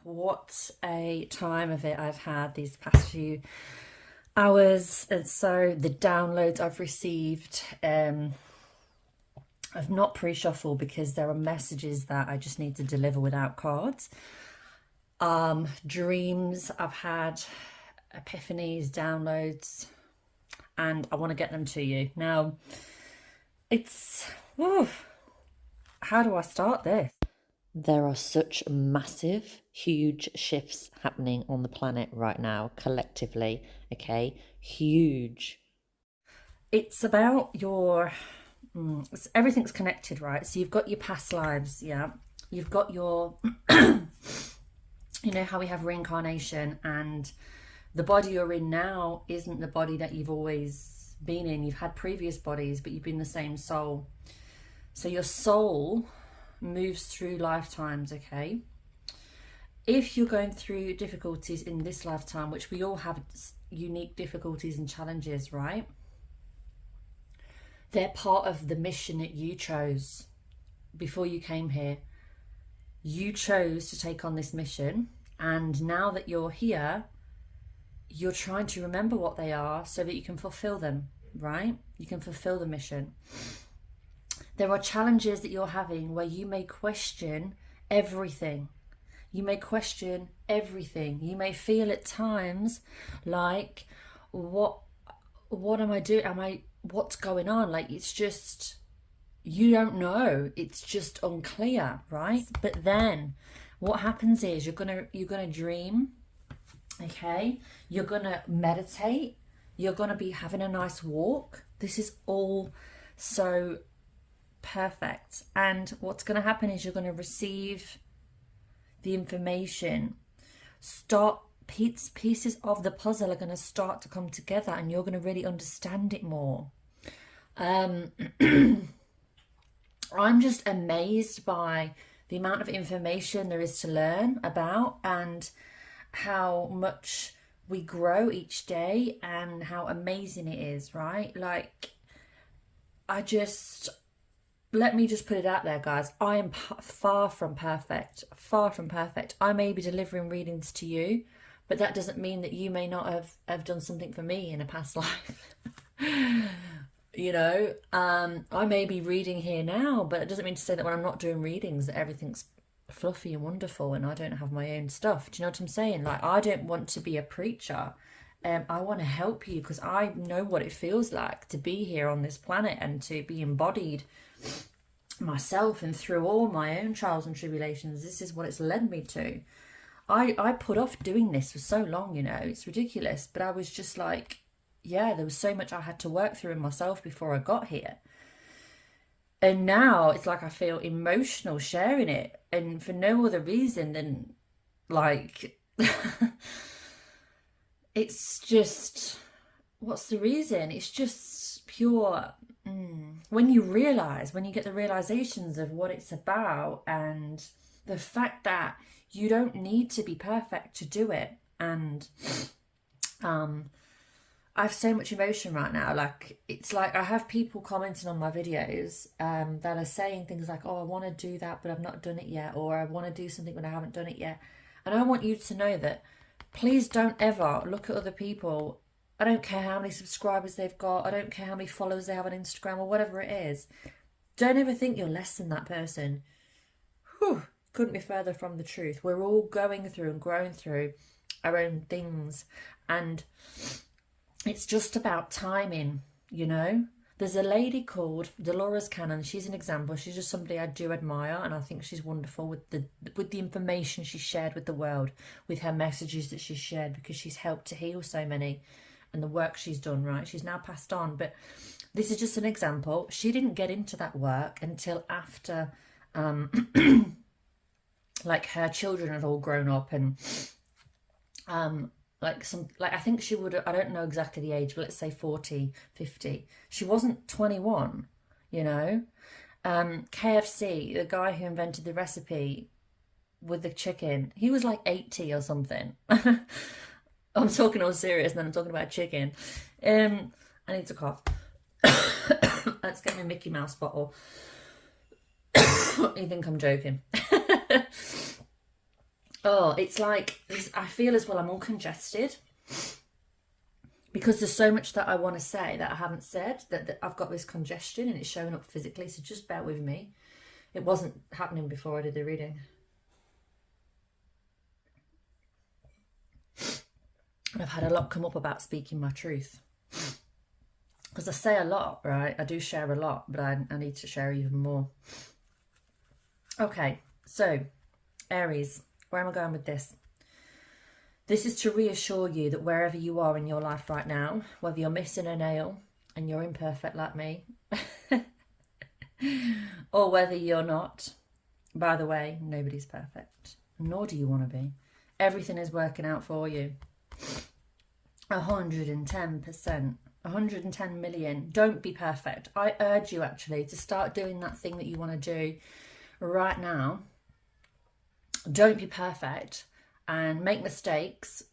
What a time of it I've had these past few hours. And so the downloads I've received, I've not pre-shuffled because there are messages that I just need to deliver without cards. Dreams I've had, epiphanies, downloads, and I want to get them to you. Now, how do I start this? There are such massive, huge shifts happening on the planet right now, collectively, okay? Huge. It's about your, everything's connected, right? So you've got your past lives, yeah? You've got your, you know how we have reincarnation, and the body you're in now isn't the body that you've always been in. You've had previous bodies, but you've been the same soul. So your soul moves through lifetimes, okay? If you're going through difficulties in this lifetime, which we all have unique difficulties and challenges, right? They're part of the mission that you chose before you came here. You chose to take on this mission, and now that you're here, you're trying to remember what they are so that you can fulfill them, right? You can fulfill the mission. There are challenges that you're having where you may question everything. You may question everything. You may feel at times like, what am I doing? What's going on? Like, it's just, you don't know. It's just unclear, right? But then what happens is you're gonna dream, okay? You're gonna meditate. You're gonna be having a nice walk. This is all so perfect. And what's going to happen is you're going to receive the information. Pieces of the puzzle are going to start to come together, and you're going to really understand it more. I'm just amazed by the amount of information there is to learn about, and how much we grow each day, and how amazing it is, right? Like, let me just put it out there, guys. I am far from perfect, far from perfect. I may be delivering readings to you, but that doesn't mean that you may not have done something for me in a past life. You know, I may be reading here now, but it doesn't mean to say that when I'm not doing readings that everything's fluffy and wonderful and I don't have my own stuff. Do you know what I'm saying? Like, I don't want to be a preacher. I want to help you because I know what it feels like to be here on this planet and to be embodied myself, and through all my own trials and tribulations, this is what it's led me to. I put off doing this for so long, you know, it's ridiculous, but I was just like, yeah, there was so much I had to work through in myself before I got here. And now it's like I feel emotional sharing it, and for no other reason than, like, it's just, what's the reason? It's just pure, when you get the realizations of what it's about, and the fact that you don't need to be perfect to do it. And I have so much emotion right now. Like, it's like I have people commenting on my videos that are saying things like, oh, I want to do that, but I've not done it yet, or I want to do something, but I haven't done it yet. And I want you to know that please don't ever look at other people. I don't care how many subscribers they've got. I don't care how many followers they have on Instagram or whatever it is. Don't ever think you're less than that person. Whew, couldn't be further from the truth. We're all going through and growing through our own things. And it's just about timing, you know. There's a lady called Dolores Cannon. She's an example. She's just somebody I do admire, and I think she's wonderful with the information she shared with the world, with her messages that she's shared, because she's helped to heal so many. And the work she's done, right? She's now passed on, but this is just an example. She didn't get into that work until after, like, her children had all grown up, and I think she would, I don't know exactly the age, but let's say 40, 50. She wasn't 21, you know. KFC, the guy who invented the recipe with the chicken, he was like 80 or something. I'm talking all serious, and then I'm talking about chicken. I need to cough. Let's get my Mickey Mouse bottle. You think I'm joking? Oh, it's like, I feel as well I'm all congested because there's so much that I want to say that I haven't said, that I've got this congestion and it's showing up physically. So just bear with me. It wasn't happening before I did the reading. I've had a lot come up about speaking my truth. Because I say a lot, right? I do share a lot, but I need to share even more. Okay, so Aries, where am I going with this? This is to reassure you that wherever you are in your life right now, whether you're missing a nail and you're imperfect like me, or whether you're not, by the way, nobody's perfect, nor do you want to be. Everything is working out for you. 110%. 110 million. Don't be perfect. I urge you actually to start doing that thing that you want to do right now. Don't be perfect and make mistakes,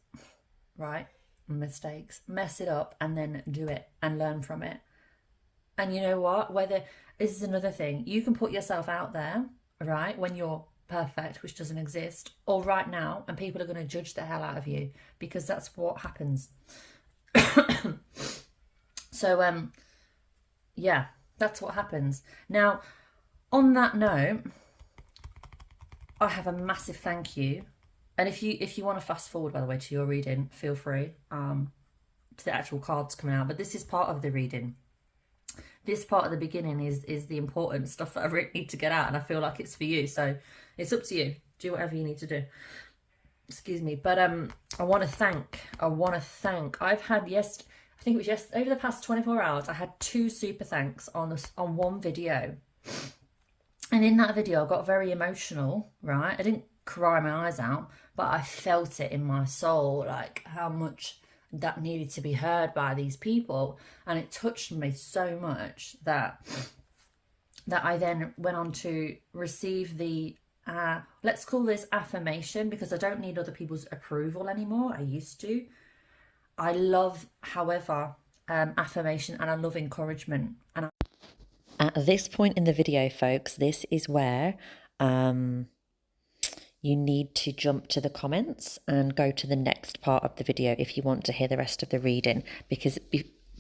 right? Mistakes. Mess it up and then do it and learn from it. And you know what? This is another thing. You can put yourself out there, right, when you're perfect, which doesn't exist, or right now, and people are going to judge the hell out of you because that's what happens. So, yeah, that's what happens. Now, on that note, I have a massive thank you. And if you want to fast forward, by the way, to your reading, feel free to the actual cards coming out. But this is part of the reading. This part at the beginning is the important stuff that I really need to get out. And I feel like it's for you. So it's up to you. Do whatever you need to do. Excuse me. But I want to thank. I've had, I think it was over the past 24 hours, I had 2 super thanks on one video. And in that video, I got very emotional, right? I didn't cry my eyes out, but I felt it in my soul, like how much that needed to be heard by these people. And it touched me so much that I then went on to receive the, let's call this affirmation, because I don't need other people's approval anymore. I used to. I love, however, affirmation, and I love encouragement. And at this point in the video, folks, this is where you need to jump to the comments and go to the next part of the video if you want to hear the rest of the reading, because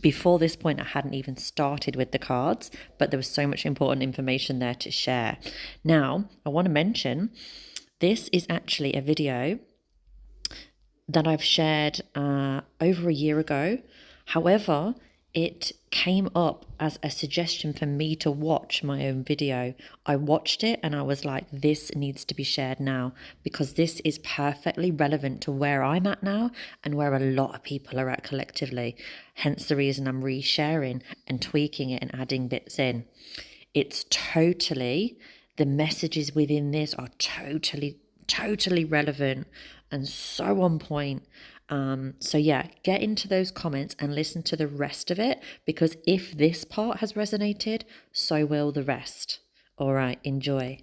before this point I hadn't even started with the cards, but there was so much important information there to share. Now, I want to mention this is actually a video that I've shared over a year ago. However, it came up as a suggestion for me to watch my own video. I watched it and I was like, this needs to be shared now, because this is perfectly relevant to where I'm at now and where a lot of people are at collectively. Hence the reason I'm resharing and tweaking it and adding bits in. It's totally, the messages within this are totally relevant and so on point. So yeah, get into those comments and listen to the rest of it, because if this part has resonated, so will the rest. All right, enjoy.